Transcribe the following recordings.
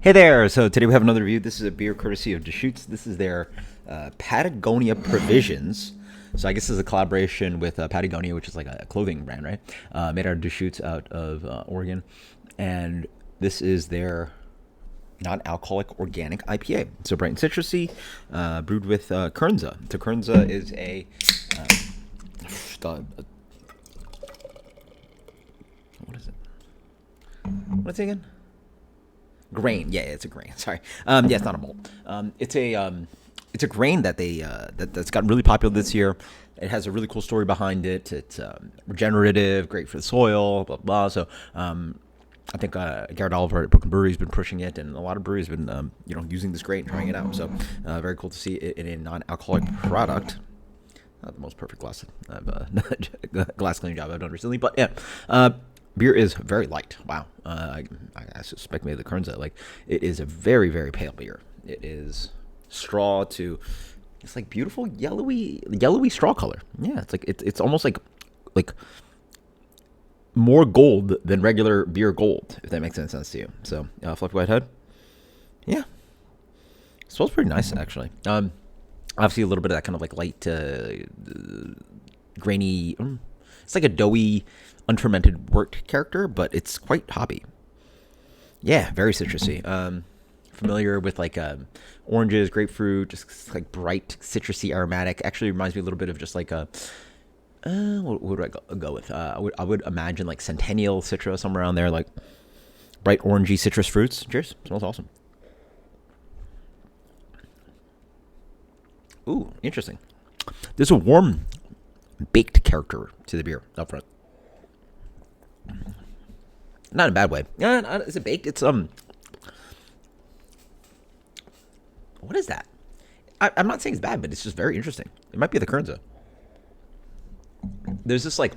Hey there! So today we have another review. This is a beer courtesy of Deschutes. This is their Patagonia Provisions. So I guess this is a collaboration with Patagonia, which is like a clothing brand, right? Made out of Deschutes out of Oregon. And this is their non-alcoholic organic IPA. So bright and citrusy, brewed with Kernza. So Kernza is what is it? What's it again? Grain. Yeah, it's a grain. Sorry. Yeah, it's not a malt. It's a grain that that's gotten really popular this year. It has a really cool story behind it. It's regenerative, great for the soil, blah blah. So I think Garrett Oliver at Brooklyn Brewery has been pushing it, and a lot of breweries have been using this grain, trying it out. So very cool to see it in a non-alcoholic product. Not the most perfect glass cleaning job I've done recently, but yeah. Beer is very light. Wow. I suspect maybe the Kernza, it is a very, very pale beer. It is straw to, it's like beautiful yellowy straw color. Yeah, it's almost like more gold than regular beer gold, if that makes any sense to you. So, fluffy white head. Yeah. It smells pretty nice, actually. Obviously a little bit of that kind of like light, grainy, it's like a doughy, unfermented wort character, but it's quite hoppy. Yeah, very citrusy. Familiar with oranges, grapefruit, just like bright, citrusy, aromatic. Actually reminds me a little bit of just like a, what would I go with? I would imagine like Centennial Citra, somewhere around there, like bright orangey citrus fruits. Cheers. Smells awesome. Ooh, interesting. There's a warm, baked character to the beer up front. Not in a bad way. Is it baked? It's what is that? I'm not saying it's bad, but it's just very interesting. It might be the Kernza. There's this like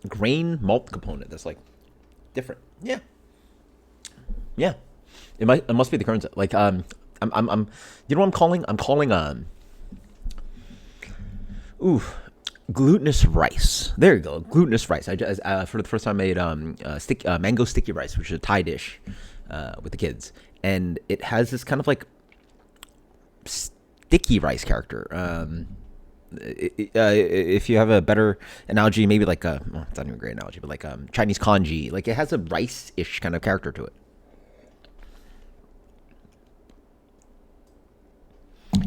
grain malt component that's like different. Yeah, yeah. It must be the Kernza. I'm you know what I'm calling? I'm calling ooh, glutinous rice. There you go, glutinous rice. I just for the first time made mango sticky rice, which is a Thai dish with the kids, and it has this kind of like sticky rice character. If you have a better analogy, maybe it's not even a great analogy, but Chinese congee. Like it has a rice-ish kind of character to it.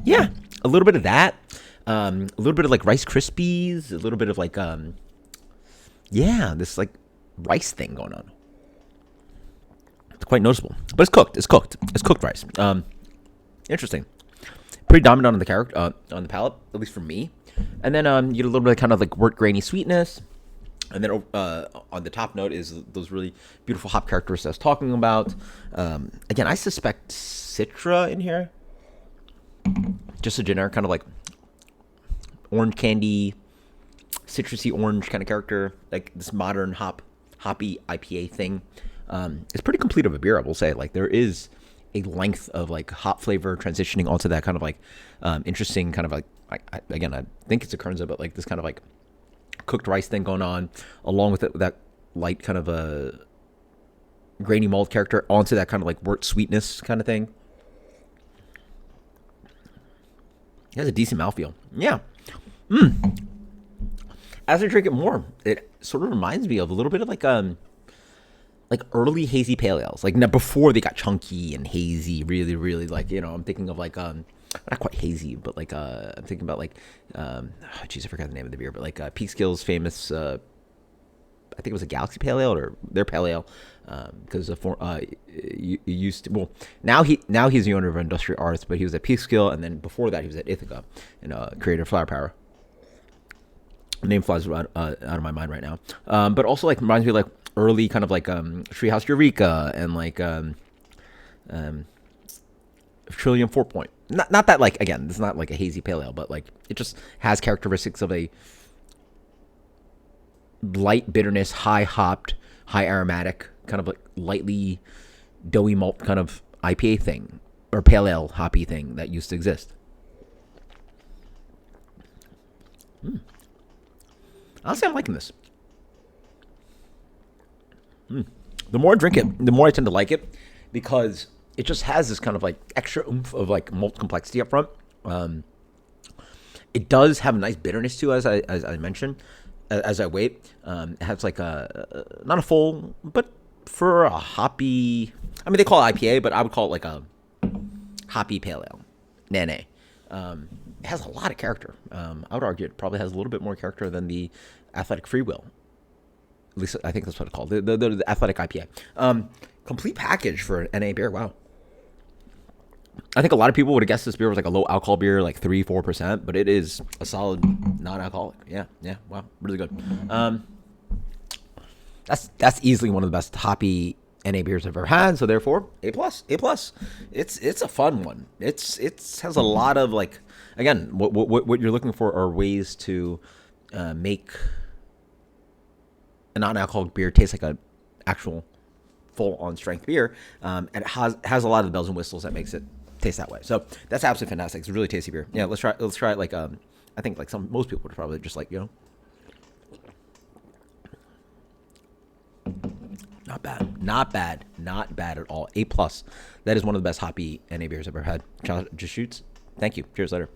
Yeah, a little bit of that. A little bit of like Rice Krispies, a little bit of this like rice thing going on. It's quite noticeable, but it's cooked. It's cooked rice. Interesting. Pretty dominant on the character, on the palate, at least for me. And then you get a little bit of kind of like wort grainy sweetness. And then on the top note is those really beautiful hop characteristics I was talking about. Again, I suspect Citra in here. Just a generic kind of like orange candy, citrusy orange kind of character, like this modern hoppy IPA thing. It's pretty complete of a beer, I will say. Like there is a length of like hop flavor transitioning onto that kind of like interesting kind of like I think it's a Kernza, but like this kind of like cooked rice thing going on, along with that light kind of a grainy malt character onto that kind of like wort sweetness kind of thing. It has a decent mouthfeel. Yeah. As I drink it more, it sort of reminds me of a little bit of like early hazy pale ales, like now before they got chunky and hazy. Really, really I'm thinking of not quite hazy, but I'm thinking about I forgot the name of the beer, but Peekskill's famous. I think it was a Galaxy Pale Ale or their Pale Ale, because you used to. Well, now he's the owner of Industrial Arts, but he was at Peekskill, and then before that he was at Ithaca, and creator Flower Power. The name flies out of my mind right now, but also reminds me of early kind of Treehouse Eureka and Trillium 4 Point. Not that again, it's not like a hazy pale ale, but it just has characteristics of a light bitterness, high hopped, high aromatic, kind of lightly doughy malt kind of IPA thing or pale ale hoppy thing that used to exist. Honestly, I'm liking this. The more I drink it, the more I tend to like it because it just has this kind of like extra oomph of like malt complexity up front. It does have a nice bitterness too, as I mentioned, as I wait. It has like not a full, but for a hoppy. I mean, they call it IPA, but I would call it like a hoppy pale ale, Nene. It has a lot of character. I would argue it probably has a little bit more character than the Athletic Free Will. At least I think that's what it's called, the Athletic IPA. Complete package for an NA beer. Wow. I think a lot of people would have guessed this beer was like a low alcohol beer, like 3-4%, but it is a solid non-alcoholic. Yeah. Wow, really good. That's easily one of the best hoppy NA beers I've ever had. So therefore, A plus. It's a fun one. It has a lot of like, again, what you're looking for are ways to make a non-alcoholic beer taste like an actual full-on strength beer, and it has a lot of the bells and whistles that makes it taste that way. So that's absolutely fantastic. It's a really tasty beer. Yeah, let's try it. Like I think like most people would probably just like, not bad at all. A plus. That is one of the best hoppy NA beers I've ever had. Deschutes. Thank you. Cheers later.